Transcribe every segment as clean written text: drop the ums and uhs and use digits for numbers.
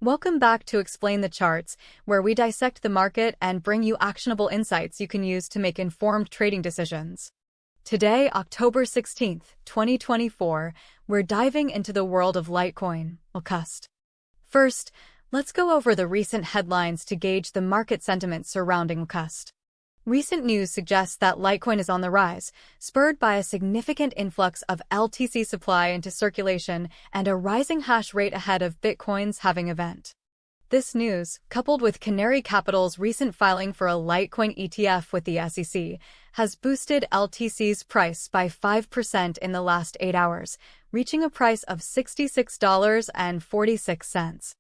Welcome back to Explain the Charts, where we dissect the market and bring you actionable insights you can use to make informed trading decisions. Today, October 16th, 2024, we're diving into the world of Litecoin, LTCUSD. First, let's go over the recent headlines to gauge the market sentiment surrounding LTCUSD. Recent news suggests that Litecoin is on the rise, spurred by a significant influx of LTC supply into circulation and a rising hash rate ahead of Bitcoin's halving event. This news, coupled with Canary Capital's recent filing for a Litecoin ETF with the SEC, has boosted LTC's price by 5% in the last 8 hours, reaching a price of $66.46.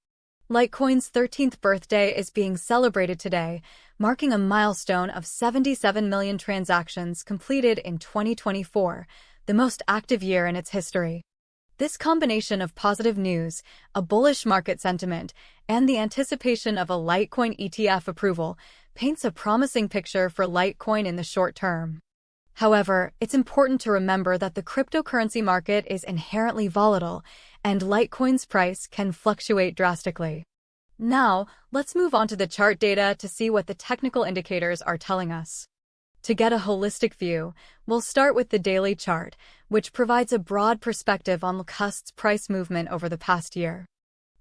Litecoin's 13th birthday is being celebrated today, marking a milestone of 77 million transactions completed in 2024, the most active year in its history. This combination of positive news, a bullish market sentiment, and the anticipation of a Litecoin ETF approval paints a promising picture for Litecoin in the short term. However, it's important to remember that the cryptocurrency market is inherently volatile, and Litecoin's price can fluctuate drastically. Now, let's move on to the chart data to see what the technical indicators are telling us. To get a holistic view, we'll start with the daily chart, which provides a broad perspective on LTCUSD's price movement over the past year.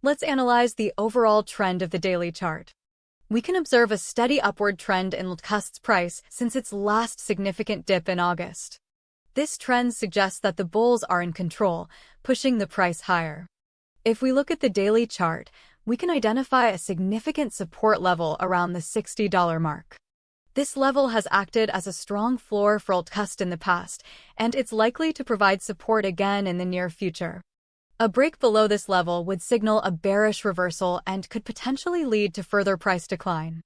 Let's analyze the overall trend of the daily chart. We can observe a steady upward trend in LTCUSD's price since its last significant dip in August. This trend suggests that the bulls are in control, pushing the price higher. If we look at the daily chart, we can identify a significant support level around the $60 mark. This level has acted as a strong floor for LTCUSD in the past, and it's likely to provide support again in the near future. A break below this level would signal a bearish reversal and could potentially lead to further price decline.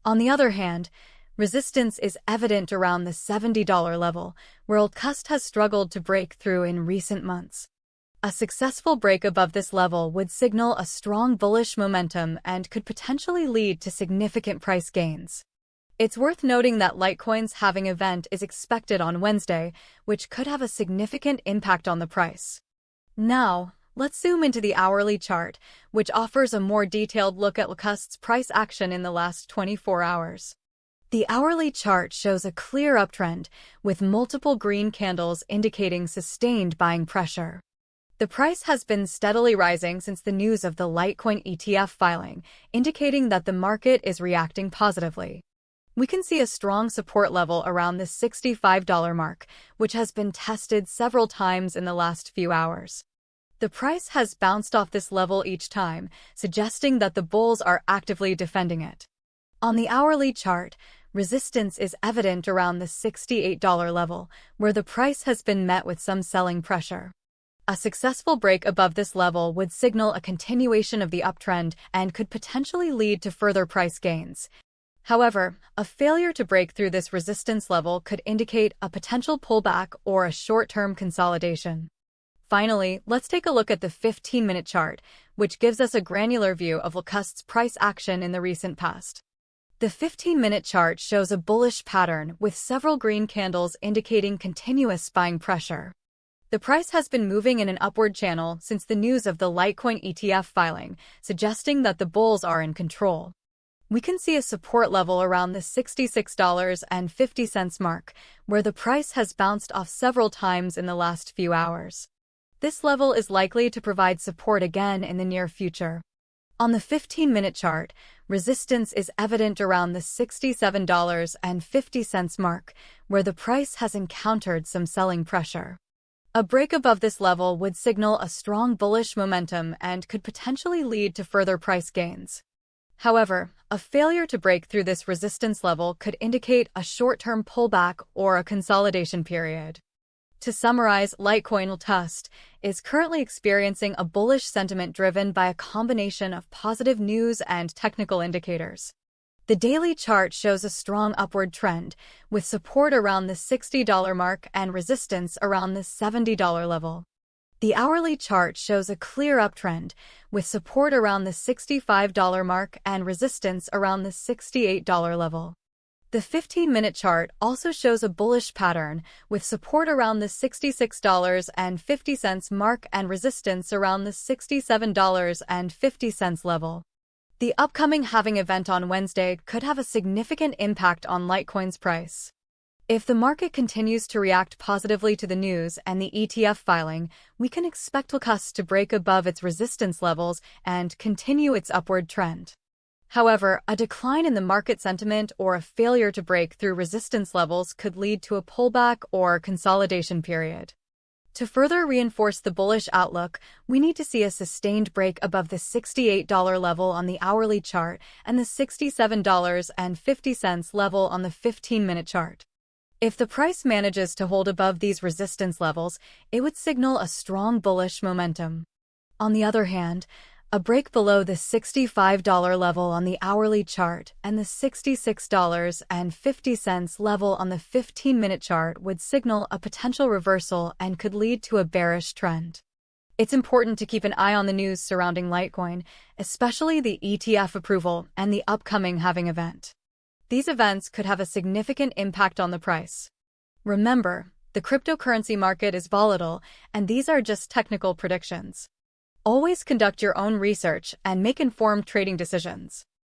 On the other hand, resistance is evident around the $70 level, where LTCUSD has struggled to break through in recent months. A successful break above this level would signal a strong bullish momentum and could potentially lead to significant price gains. It's worth noting that Litecoin's halving event is expected on Wednesday, which could have a significant impact on the price. Now, let's zoom into the hourly chart, which offers a more detailed look at LTCUSD's price action in the last 24 hours. The hourly chart shows a clear uptrend, with multiple green candles indicating sustained buying pressure. The price has been steadily rising since the news of the Litecoin ETF filing, indicating that the market is reacting positively. We can see a strong support level around the $65 mark, which has been tested several times in the last few hours. The price has bounced off this level each time, suggesting that the bulls are actively defending it. On the hourly chart, resistance is evident around the $68 level, where the price has been met with some selling pressure. A successful break above this level would signal a continuation of the uptrend and could potentially lead to further price gains. However, a failure to break through this resistance level could indicate a potential pullback or a short-term consolidation. Finally, let's take a look at the 15-minute chart, which gives us a granular view of LTCUSD's price action in the recent past. The 15-minute chart shows a bullish pattern with several green candles indicating continuous buying pressure. The price has been moving in an upward channel since the news of the Litecoin ETF filing, suggesting that the bulls are in control. We can see a support level around the $66.50 mark, where the price has bounced off several times in the last few hours. This level is likely to provide support again in the near future. On the 15-minute chart, resistance is evident around the $67.50 mark, where the price has encountered some selling pressure. A break above this level would signal a strong bullish momentum and could potentially lead to further price gains. However, a failure to break through this resistance level could indicate a short-term pullback or a consolidation period. To summarize, Litecoin LTCUSD is currently experiencing a bullish sentiment driven by a combination of positive news and technical indicators. The daily chart shows a strong upward trend, with support around the $60 mark and resistance around the $70 level. The hourly chart shows a clear uptrend, with support around the $65 mark and resistance around the $68 level. The 15-minute chart also shows a bullish pattern, with support around the $66.50 mark and resistance around the $67.50 level. The upcoming halving event on Wednesday could have a significant impact on Litecoin's price. If the market continues to react positively to the news and the ETF filing, we can expect LTCUSD to break above its resistance levels and continue its upward trend. However, a decline in the market sentiment or a failure to break through resistance levels could lead to a pullback or consolidation period. To further reinforce the bullish outlook, we need to see a sustained break above the $68 level on the hourly chart and the $67.50 level on the 15-minute chart. If the price manages to hold above these resistance levels, it would signal a strong bullish momentum. On the other hand, a break below the $65 level on the hourly chart and the $66.50 level on the 15-minute chart would signal a potential reversal and could lead to a bearish trend. It's important to keep an eye on the news surrounding Litecoin, especially the ETF approval and the upcoming halving event. These events could have a significant impact on the price. Remember, the cryptocurrency market is volatile, and these are just technical predictions. Always conduct your own research and make informed trading decisions.